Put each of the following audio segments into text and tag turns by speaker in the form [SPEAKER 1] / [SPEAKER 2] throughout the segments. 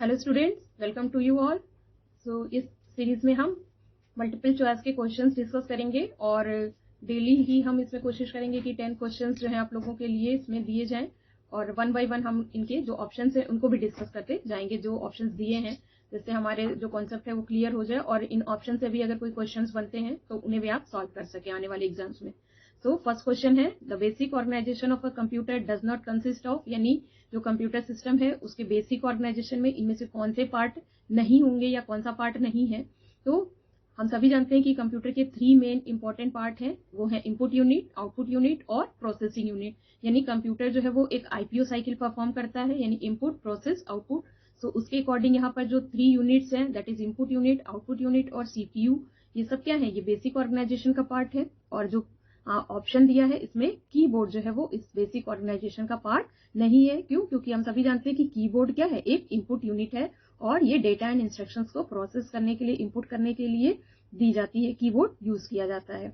[SPEAKER 1] Hello students, welcome to you all. So इस series में हम मल्टीपल चॉइस के क्वेश्चंस डिस्कस करेंगे और डेली ही हम इसमें कोशिश करेंगे कि 10 क्वेश्चंस जो है आप लोगों के लिए इसमें दिए जाएं और वन बाय वन हम इनके जो ऑप्शंस हैं उनको भी डिस्कस करते जाएंगे। जो ऑप्शंस दिए हैं जिससे हमारे जो कॉन्सेप्ट है वो क्लियर हो जाए और इन ऑप्शन से भी अगर कोई क्वेश्चंस बनते हैं तो उन्हें भी आप सॉल्व कर सके आने वाले एग्जाम्स में। सो फर्स्ट क्वेश्चन है, the basic organisation of a computer does not consist of, यानी जो कंप्यूटर सिस्टम है उसके बेसिक ऑर्गेनाइजेशन में इनमें से कौन से पार्ट नहीं होंगे या कौन सा पार्ट नहीं है। तो हम सभी जानते हैं कि कंप्यूटर के 3 मेन इंपॉर्टेंट पार्ट हैं, वो है इनपुट यूनिट, आउटपुट यूनिट और प्रोसेसिंग यूनिट। यानी कंप्यूटर जो है वो एक आईपीओ साइकिल परफॉर्म करता है, यानी इनपुट, प्रोसेस, आउटपुट। सो उसके अकॉर्डिंग यहाँ पर जो 3 यूनिट्स हैं, that is input unit, output unit और सीपीयू, ये सब क्या है, ये बेसिक ऑर्गेनाइजेशन का पार्ट है। और जो ऑप्शन दिया है इसमें कीबोर्ड जो है वो इस बेसिक ऑर्गेनाइजेशन का पार्ट नहीं है। क्यों? क्योंकि हम सभी जानते हैं कि कीबोर्ड क्या है, एक इनपुट यूनिट है और ये डेटा एंड इंस्ट्रक्शंस को प्रोसेस करने के लिए, इनपुट करने के लिए दी जाती है, कीबोर्ड यूज किया जाता है।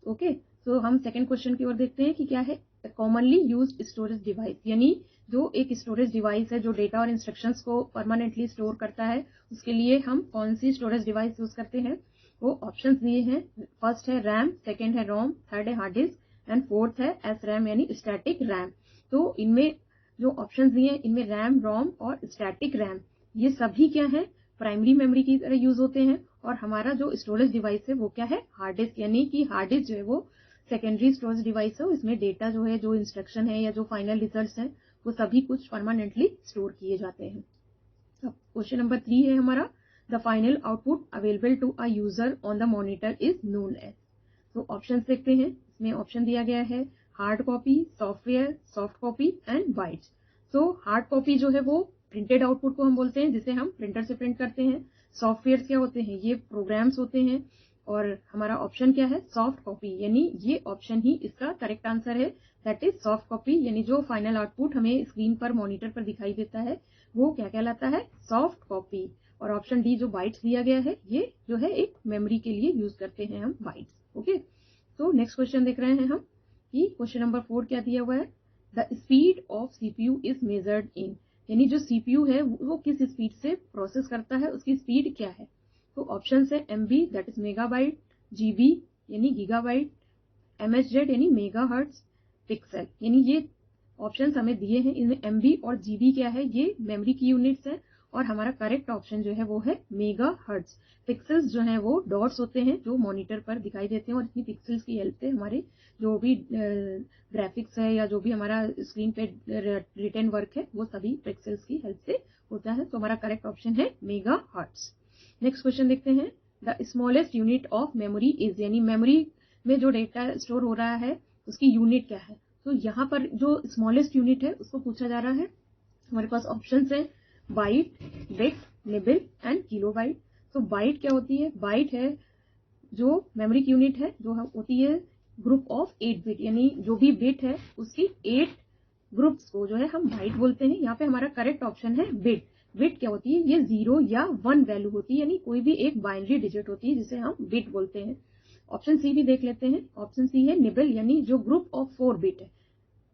[SPEAKER 1] ओके, तो हम सेकंड क्वेश्चन की ओर देखते हैं कि क्या है, कॉमनली यूज्ड स्टोरेज डिवाइस, यानी जो एक स्टोरेज डिवाइस है जो डेटा और इंस्ट्रक्शंस को परमानेंटली स्टोर करता है, उसके लिए हम कौन सी स्टोरेज डिवाइस यूज करते हैं। वो ऑप्शंस दिए हैं, फर्स्ट है रैम, सेकंड है रोम, थर्ड है हार्ड डिस्क एंड फोर्थ है एस रैम यानी स्टैटिक रैम। तो इनमें जो ऑप्शंस दिए हैं इनमें रैम, रोम और स्टैटिक रैम ये सभी क्या है, प्राइमरी मेमोरी की तरह यूज होते हैं। और हमारा जो स्टोरेज डिवाइस है वो क्या है, हार्ड डिस्क, यानी कि हार्ड डिस्क जो है वो सेकेंडरी स्टोरेज डिवाइस है। इसमें डेटा जो है, जो इंस्ट्रक्शन है या जो फाइनल रिजल्ट है वो सभी कुछ परमानेंटली स्टोर किए जाते हैं। अब क्वेश्चन नंबर 3 है हमारा, the final output available to a user on the monitor is known as. तो ऑप्शंस देखते हैं, इसमें ऑप्शन दिया गया है hard copy, software, soft copy and bytes. So hard copy जो है वो प्रिंटेड आउटपुट को हम बोलते हैं, जिसे हम प्रिंटर से प्रिंट करते हैं। सॉफ्टवेयर क्या होते हैं, ये प्रोग्राम्स होते हैं। और हमारा ऑप्शन क्या है, सॉफ्ट कॉपी, यानी ये ऑप्शन ही इसका करेक्ट आंसर है, दैट इज सॉफ्ट कॉपी। यानी जो फाइनल आउटपुट हमें स्क्रीन पर, मॉनिटर पर दिखाई देता है वो क्या कहलाता है, सॉफ्ट कॉपी। और ऑप्शन डी जो बाइट्स दिया गया है ये जो है एक मेमोरी के लिए यूज करते हैं हम बाइट्स। ओके, तो नेक्स्ट क्वेश्चन देख रहे हैं हम कि क्वेश्चन नंबर 4 क्या दिया हुआ है, the speed of CPU is measured in, यानी जो सीपीयू है वो किस स्पीड से प्रोसेस करता है, उसकी स्पीड क्या है। तो ऑप्शन है MB that is megabyte, GB यानी गीगाबाइट, एमएचजेड यानी मेगाहर्ट्ज, पिक्सल, यानी ये ऑप्शंस हमें दिए हैं। इनमें एमबी और जीबी क्या है, ये मेमोरी की यूनिट्स है और हमारा करेक्ट ऑप्शन जो है वो है मेगाहर्ट्ज। पिक्सल्स जो है वो डॉट्स होते हैं जो मॉनिटर पर दिखाई देते हैं और इतनी पिक्सल्स की हेल्प से हमारे जो भी ग्राफिक्स है या जो भी हमारा स्क्रीन पे रिटन वर्क है वो सभी पिक्सल्स की हेल्प से होता है। तो हमारा करेक्ट ऑप्शन है मेगाहर्ट्ज। नेक्स्ट क्वेश्चन देखते हैं, the smallest unit of memory is, यानी मेमोरी में जो डेटा स्टोर हो रहा है उसकी यूनिट क्या है। तो यहाँ पर जो स्मॉलेस्ट यूनिट है उसको पूछा जा रहा है। हमारे पास ऑप्शंस हैं byte, bit, nibble and kilobyte. तो बाइट क्या होती है, बाइट है जो मेमोरी की यूनिट है, जो होती है ग्रुप ऑफ 8 बिट, यानी जो भी बिट है उसकी 8 ग्रुप्स को जो है हम बाइट बोलते हैं। यहाँ पे हमारा करेक्ट ऑप्शन है बिट। बिट क्या होती है, ये 0 या 1 वैल्यू होती है, यानी कोई भी एक बाइनरी डिजिट होती है जिसे हम बिट बोलते हैं। ऑप्शन सी भी देख लेते हैं, ऑप्शन सी है निबल, यानी जो ग्रुप ऑफ 4 बिट है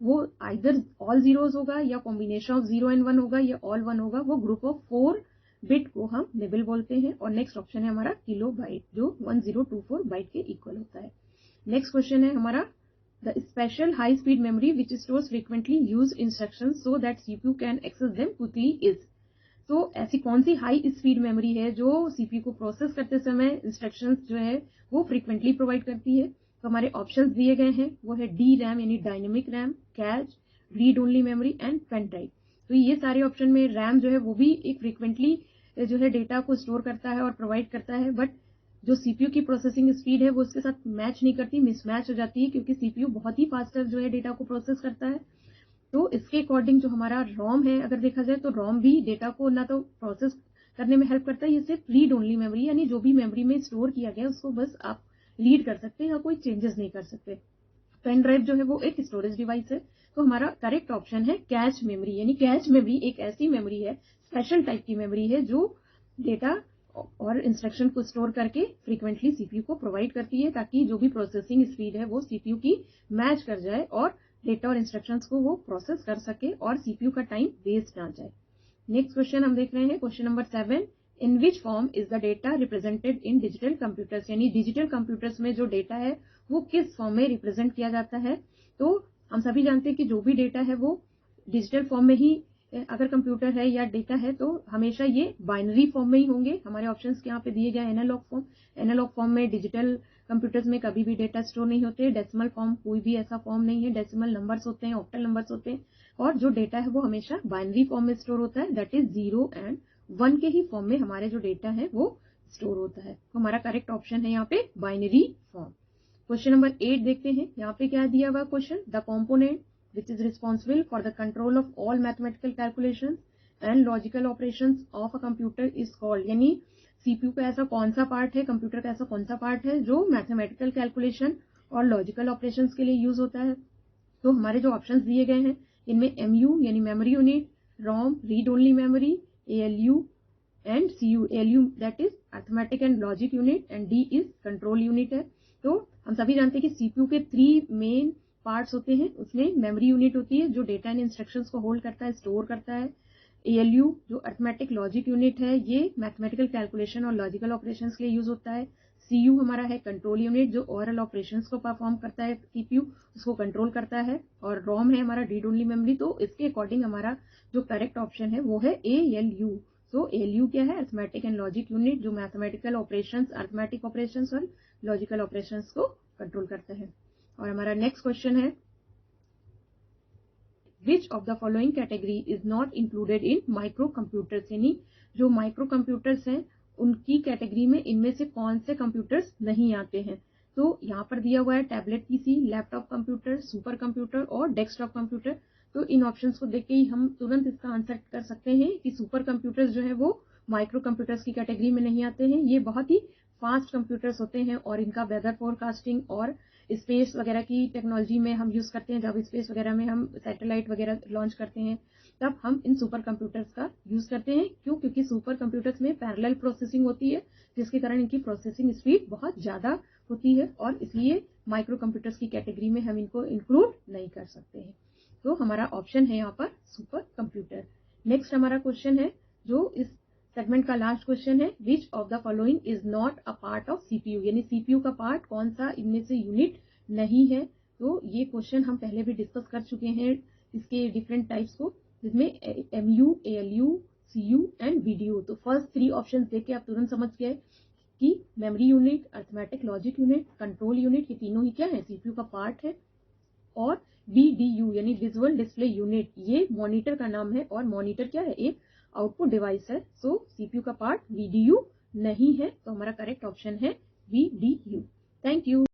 [SPEAKER 1] वो आइदर ऑल जीरोज होगा या कॉम्बिनेशन ऑफ 0 एंड 1 होगा या ऑल 1 होगा, वो ग्रुप ऑफ 4 बिट को हम निबल बोलते हैं। और नेक्स्ट ऑप्शन है हमारा किलो बाइट, जो 1024 बाइट के इक्वल होता है। नेक्स्ट क्वेश्चन है हमारा, the special high speed memory which stores frequently use instruction so that CPU can access them quickly is. तो ऐसी कौन सी हाई स्पीड मेमोरी है जो सीपीयू को प्रोसेस करते समय इंस्ट्रक्शंस जो है वो फ्रीक्वेंटली प्रोवाइड करती है। तो हमारे ऑप्शंस दिए गए हैं, वो है डी रैम यानी dynamic RAM, cache, read only memory and pen drive. तो ये सारे ऑप्शन में रैम जो है वो भी एक फ्रीक्वेंटली जो है डेटा को स्टोर करता है और प्रोवाइड करता है, बट जो सीपीयू की प्रोसेसिंग स्पीड है वो उसके साथ मैच नहीं करती, मिसमैच हो जाती है, क्योंकि सीपीयू बहुत ही फास्टर जो है डेटा को प्रोसेस करता है। तो इसके अकॉर्डिंग जो हमारा रोम है, अगर देखा जाए तो रोम भी डेटा को ना तो प्रोसेस करने में हेल्प करता है, ये सिर्फ रीड ओनली मेमोरी, यानी जो भी मेमोरी में स्टोर किया गया उसको बस आप रीड कर सकते हैं या कोई चेंजेस नहीं कर सकते। पेन ड्राइव जो है वो एक स्टोरेज डिवाइस है। तो हमारा करेक्ट ऑप्शन है कैच मेमोरी, यानी कैच मेमोरी एक ऐसी मेमोरी है, स्पेशल टाइप की मेमोरी है जो डेटा और इंस्ट्रक्शन को स्टोर करके फ्रीक्वेंटली सीपीयू को प्रोवाइड करती है, ताकि जो भी प्रोसेसिंग स्पीड है वो सीपीयू की मैच कर जाए और डेटा और इंस्ट्रक्शंस को वो प्रोसेस कर सके और सीपीयू का टाइम वेस्ट ना जाए। नेक्स्ट क्वेश्चन हम देख रहे हैं question number 7, in which form is the data represented in digital computers, यानी डिजिटल कंप्यूटर्स में जो डेटा है वो किस फॉर्म में रिप्रेजेंट किया जाता है। तो हम सभी जानते हैं कि जो भी डेटा है वो डिजिटल फॉर्म में ही, अगर कंप्यूटर है या डेटा है तो हमेशा ये बाइनरी फॉर्म में ही होंगे। हमारे ऑप्शंस यहाँ पे दिए गए एनालॉग फॉर्म, एनालॉग फॉर्म में डिजिटल कंप्यूटर्स में कभी भी डेटा स्टोर नहीं होते। डेसिमल फॉर्म कोई भी ऐसा फॉर्म नहीं है, डेसिमल नंबर्स होते हैं, ऑक्टल नंबर्स होते हैं, और जो डेटा है वो हमेशा बाइनरी फॉर्म में स्टोर होता है, दैट इज 0 एंड 1 के ही फॉर्म में हमारे जो डेटा है वो स्टोर होता है। तो हमारा करेक्ट ऑप्शन है यहाँ पे बाइनरी फॉर्म। क्वेश्चन नंबर 8 देखते हैं, यहाँ पे क्या दिया हुआ question, the component which is responsible for the control of all mathematical calculations and logical operations of a computer is called, यानी सीपीयू का ऐसा कौन सा पार्ट है, कंप्यूटर का ऐसा कौन सा पार्ट है जो मैथमेटिकल कैलकुलेशन और लॉजिकल ऑपरेशंस के लिए यूज होता है। तो हमारे जो ऑप्शंस दिए गए हैं इनमें एमयू यानी memory unit, ROM read only memory, ALU and CU, ALU that is arithmetic and logic unit and D is control unit है। तो हम सभी जानते हैं कि सीपीयू के 3 मेन पार्ट्स होते हैं, उसमें मेमोरी यूनिट होती है जो डेटा एंड इंस्ट्रक्शंस को होल्ड करता है, स्टोर करता है। एएलयू जो अर्थमेटिक लॉजिक यूनिट है ये मैथमेटिकल कैलकुलेशन और लॉजिकल ऑपरेशंस के लिए यूज होता है। सीयू हमारा है कंट्रोल यूनिट जो ओरल ऑपरेशंस को परफॉर्म करता है, सीपीयू उसको कंट्रोल करता है। और रोम है हमारा रीड ओनली मेमोरी। तो इसके अकॉर्डिंग हमारा जो करेक्ट ऑप्शन है वो है एएलयू। सो एएलयू क्या है, अर्थमेटिक एंड लॉजिक यूनिट जो मैथमेटिकल ऑपरेशंस, अर्थमेटिक ऑपरेशंस और लॉजिकल ऑपरेशंस को कंट्रोल करता है। और हमारा नेक्स्ट क्वेश्चन है, which of the following category is not included in micro computers, यानी जो माइक्रो कंप्यूटर्स हैं उनकी कैटेगरी में इनमें से कौन से कंप्यूटर्स नहीं आते हैं। तो यहाँ पर दिया हुआ है tablet PC, laptop computer, super computer और डेस्कटॉप कंप्यूटर। तो इन ऑप्शंस को देख के ही हम तुरंत इसका आंसर कर सकते हैं कि सुपर कंप्यूटर्स जो है वो माइक्रो कंप्यूटर्स की कैटेगरी में नहीं आते हैं। ये बहुत ही फास्ट कंप्यूटर्स होते हैं और इनका वेदर फोरकास्टिंग और स्पेस वगैरह की टेक्नोलॉजी में हम यूज करते हैं। जब स्पेस वगैरह में हम सैटेलाइट वगैरह लॉन्च करते हैं तब हम इन सुपर कंप्यूटर्स का यूज करते हैं। क्यों? क्योंकि सुपर कंप्यूटर्स में पैरेलल प्रोसेसिंग होती है जिसके कारण इनकी प्रोसेसिंग स्पीड बहुत ज्यादा होती है और इसलिए माइक्रो कंप्यूटर्स की कैटेगरी में हम इनको इंक्लूड नहीं कर सकते हैं। तो हमारा ऑप्शन है यहाँ पर सुपर कंप्यूटर। नेक्स्ट हमारा क्वेश्चन है जो इस सेगमेंट का लास्ट क्वेश्चन है, which of the following is not a part of CPU, यानी सीपीयू का पार्ट कौन सा इनमें से यूनिट नहीं है। तो ये क्वेश्चन हम पहले भी डिस्कस कर चुके हैं इसके डिफरेंट टाइप्स को, जिसमें MU, ALU, CU and VDU. तो फर्स्ट 3 ऑप्शन देख के आप तुरंत समझ गए कि memory unit, arithmetic logic unit, control unit, ये तीनों ही क्या है, सीपीयू का पार्ट है। और वीडीयू यानी विजुअल डिस्प्ले यूनिट, ये मॉनिटर का नाम है और मॉनिटर क्या है, एक आउटपुट डिवाइस है। सो सीपीयू का पार्ट वीडीयू नहीं है। तो हमारा करेक्ट ऑप्शन है वीडीयू। Thank you.